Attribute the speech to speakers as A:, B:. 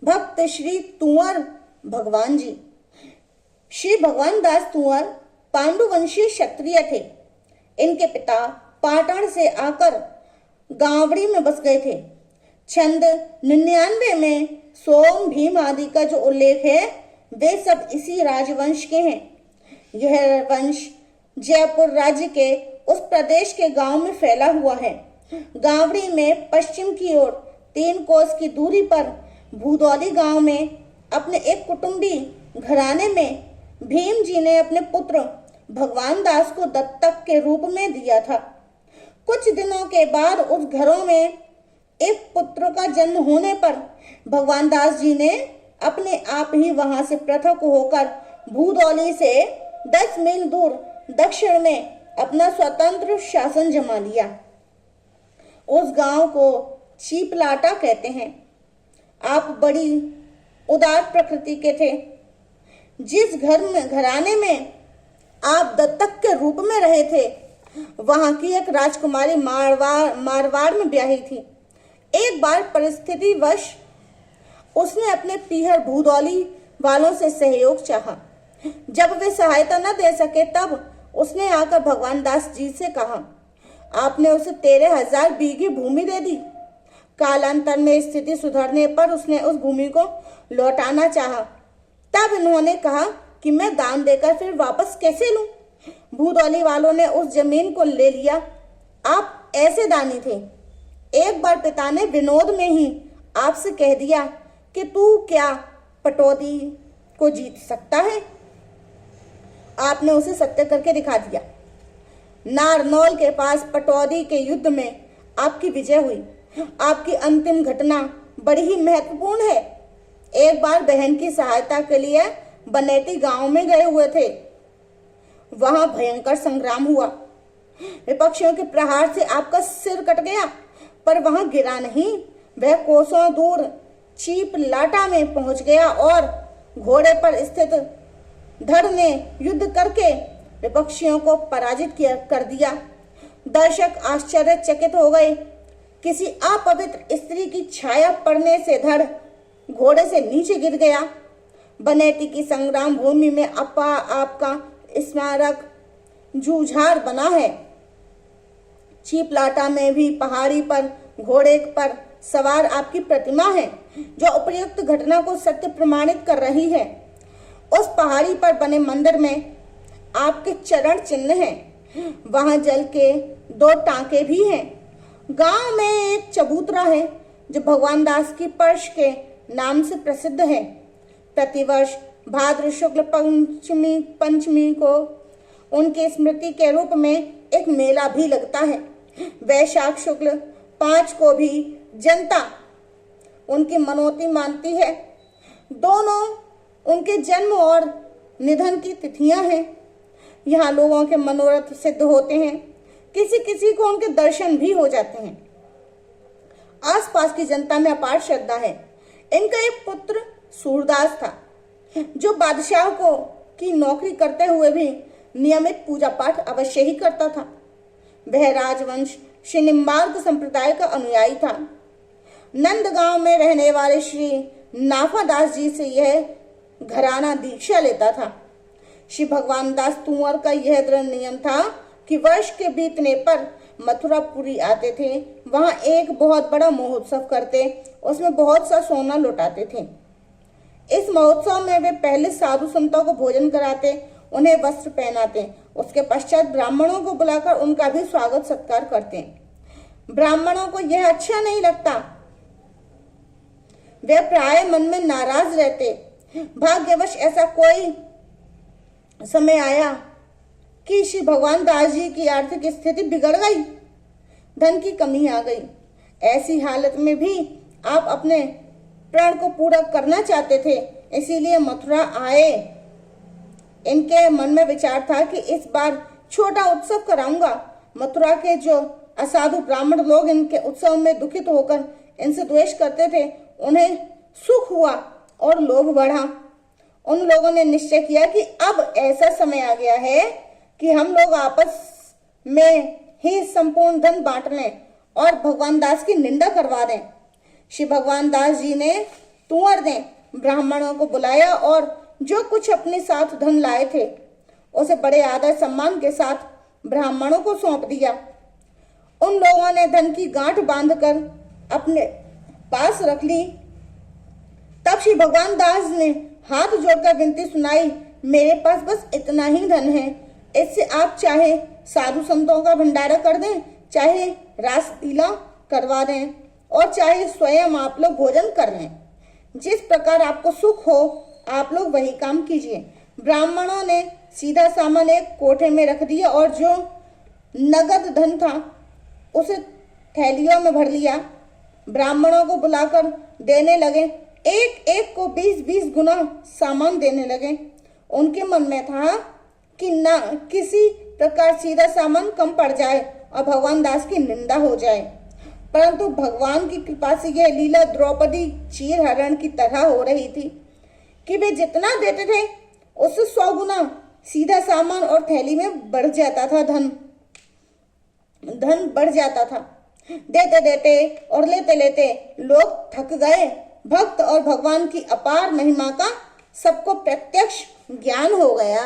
A: भक्त श्री तुंवर भगवान जी। श्री भगवान दास तुंवर पांडुवंशीय क्षत्रिय थे। इनके पिता पाटण से आकर गावड़ी में बस गए थे। छंद 99 में सोम भीम आदि का जो उल्लेख है वे सब इसी राजवंश के हैं। यह वंश जयपुर राज्य के उस प्रदेश के गांव में फैला हुआ है। गावड़ी में पश्चिम की ओर 3 कोस की दूरी पर भूदौली गांव में अपने एक कुटुंबी घराने में भीम जी ने अपने पुत्र भगवान दास को दत्तक के रूप में दिया था। कुछ दिनों के बाद उस घरों में एक पुत्र का जन्म होने पर भगवान दास जी ने अपने आप ही वहां से पृथक होकर भूदौली से 10 मील दूर दक्षिण में अपना स्वतंत्र शासन जमा लिया। उस गांव को चीपलाटा कहते हैं। आप बड़ी उदार प्रकृति के थे। जिस घराने में आप दत्तक के रूप में रहे थे वहां की एक राजकुमारी मारवाड़ में ब्याही थी। एक बार परिस्थिति वश उसने अपने पीहर भूदौली वालों से सहयोग चाहा। जब वे सहायता न दे सके तब उसने आकर भगवान दास जी से कहा, आपने उसे 13,000 बीघे भूमि दे दी। कालांतर में स्थिति सुधरने पर उसने उस भूमि को लौटाना चाहा। तब इन्होंने कहा कि मैं दान देकर फिर वापस कैसे लूं? भूदौली वालों ने उस जमीन को ले लिया। आप ऐसे दानी थे। एक बार पिता ने विनोद में ही आपसे कह दिया कि तू क्या पटौदी को जीत सकता है। आपने उसे सत्य करके दिखा दिया। नारनौल के पास पटौदी के युद्ध में आपकी विजय हुई। आपकी अंतिम घटना बड़ी ही महत्वपूर्ण है। एक बार बहन की सहायता के लिए बनेटी गांव में गए हुए थे। वहां भयंकर संग्राम हुआ। विपक्षियों के प्रहार से आपका सिर कट गया, पर वहां गिरा नहीं। वह कोसों दूर चीपलाटा में पहुंच गया और घोड़े पर स्थित धड़ ने युद्ध करके विपक्षियों को पराजित कर दिया। दर्शक आश्चर्यचकित हो गए। किसी अपवित्र स्त्री की छाया पड़ने से धड़ घोड़े से नीचे गिर गया। बनेटी की संग्राम भूमि में आपका स्मारक जूझार बना है। चीपलाटा में भी पहाड़ी पर घोड़े पर सवार आपकी प्रतिमा है, जो उपयुक्त घटना को सत्य प्रमाणित कर रही है। उस पहाड़ी पर बने मंदिर में आपके चरण चिन्ह हैं। वहां जल के 2 टांके भी हैं। गांव में एक चबूतरा है जो भगवान दास की पर्श के नाम से प्रसिद्ध है। प्रतिवर्ष भाद्र शुक्ल पंचमी को उनकी स्मृति के रूप में एक मेला भी लगता है। वैशाख शुक्ल 5 को भी जनता उनकी मनौती मानती है। दोनों उनके जन्म और निधन की तिथियां हैं। यहाँ लोगों के मनोरथ सिद्ध होते हैं। किसी किसी को उनके दर्शन भी हो जाते हैं। आसपास की जनता में अपार श्रद्धा है। इनका एक पुत्र सूरदास था जो बादशाह की नौकरी करते हुए भी नियमित पूजा पाठ अवश्य ही करता था। वह राजवंश श्री निम्बार्क संप्रदाय का अनुयायी था। नंदगांव में रहने वाले श्री नाफादास जी से यह घराना दीक्षा लेता था। श्री भगवान दास तुंवर का यह दृढ़ नियम था कि वर्ष के बीतने पर मथुरापुरी आते थे। वहां एक बहुत बड़ा महोत्सव करते, उसमें बहुत सा सोना लुटाते थे। इस महोत्सव में वे पहले साधु संतों को भोजन कराते, उन्हें वस्त्र पहनाते। उसके पश्चात ब्राह्मणों को बुलाकर उनका भी स्वागत सत्कार करते। ब्राह्मणों को यह अच्छा नहीं लगता। वे प्राय मन में नाराज रहते। भाग्यवश ऐसा कोई समय आया कि श्री भगवान दास जी की आर्थिक स्थिति बिगड़ गई, धन की कमी आ गई। ऐसी हालत में भी आप अपने प्रण को पूरा करना चाहते थे, इसीलिए मथुरा आए। इनके मन में विचार था कि इस बार छोटा उत्सव कराऊंगा। मथुरा के जो असाधु ब्राह्मण लोग इनके उत्सव में दुखित होकर इनसे द्वेष करते थे, उन्हें सुख हुआ और लोभ बढ़ा। उन लोगों ने निश्चय किया कि अब ऐसा समय आ गया है कि हम लोग आपस में ही संपूर्ण धन बांट लें और भगवान दास की निंदा करवा दें। श्री भगवान दास जी ने तुअर ने ब्राह्मणों को बुलाया और जो कुछ अपने साथ धन लाए थे उसे बड़े आदर सम्मान के साथ ब्राह्मणों को सौंप दिया। उन लोगों ने धन की गांठ बांधकर अपने पास रख ली। तब श्री भगवान दास ने हाथ जोड़कर विनती सुनाई, मेरे पास बस इतना ही धन है, इससे आप चाहे साधु संतों का भंडारा कर दें, चाहे रासलीला करवा दें और चाहे स्वयं आप लोग भोजन कर लें। जिस प्रकार आपको सुख हो आप लोग वही काम कीजिए। ब्राह्मणों ने सीधा सामान एक कोठे में रख दिया और जो नगद धन था उसे थैलियों में भर लिया। ब्राह्मणों को बुलाकर देने लगे, एक एक को 20-20 गुना सामान देने लगे। उनके मन में था कि न किसी प्रकार सीधा सामान कम पड़ जाए और भगवान दास की निंदा हो जाए, परंतु भगवान की कृपा से यह लीला द्रौपदी चीर हरण की तरह हो रही थी कि वे जितना देते थे उससे 100 गुना सीधा सामान और थैली में बढ़ जाता था। धन बढ़ जाता था। देते देते और लेते लेते लोग थक गए। भक्त और भगवान की अपार महिमा का सबको प्रत्यक्ष ज्ञान हो गया।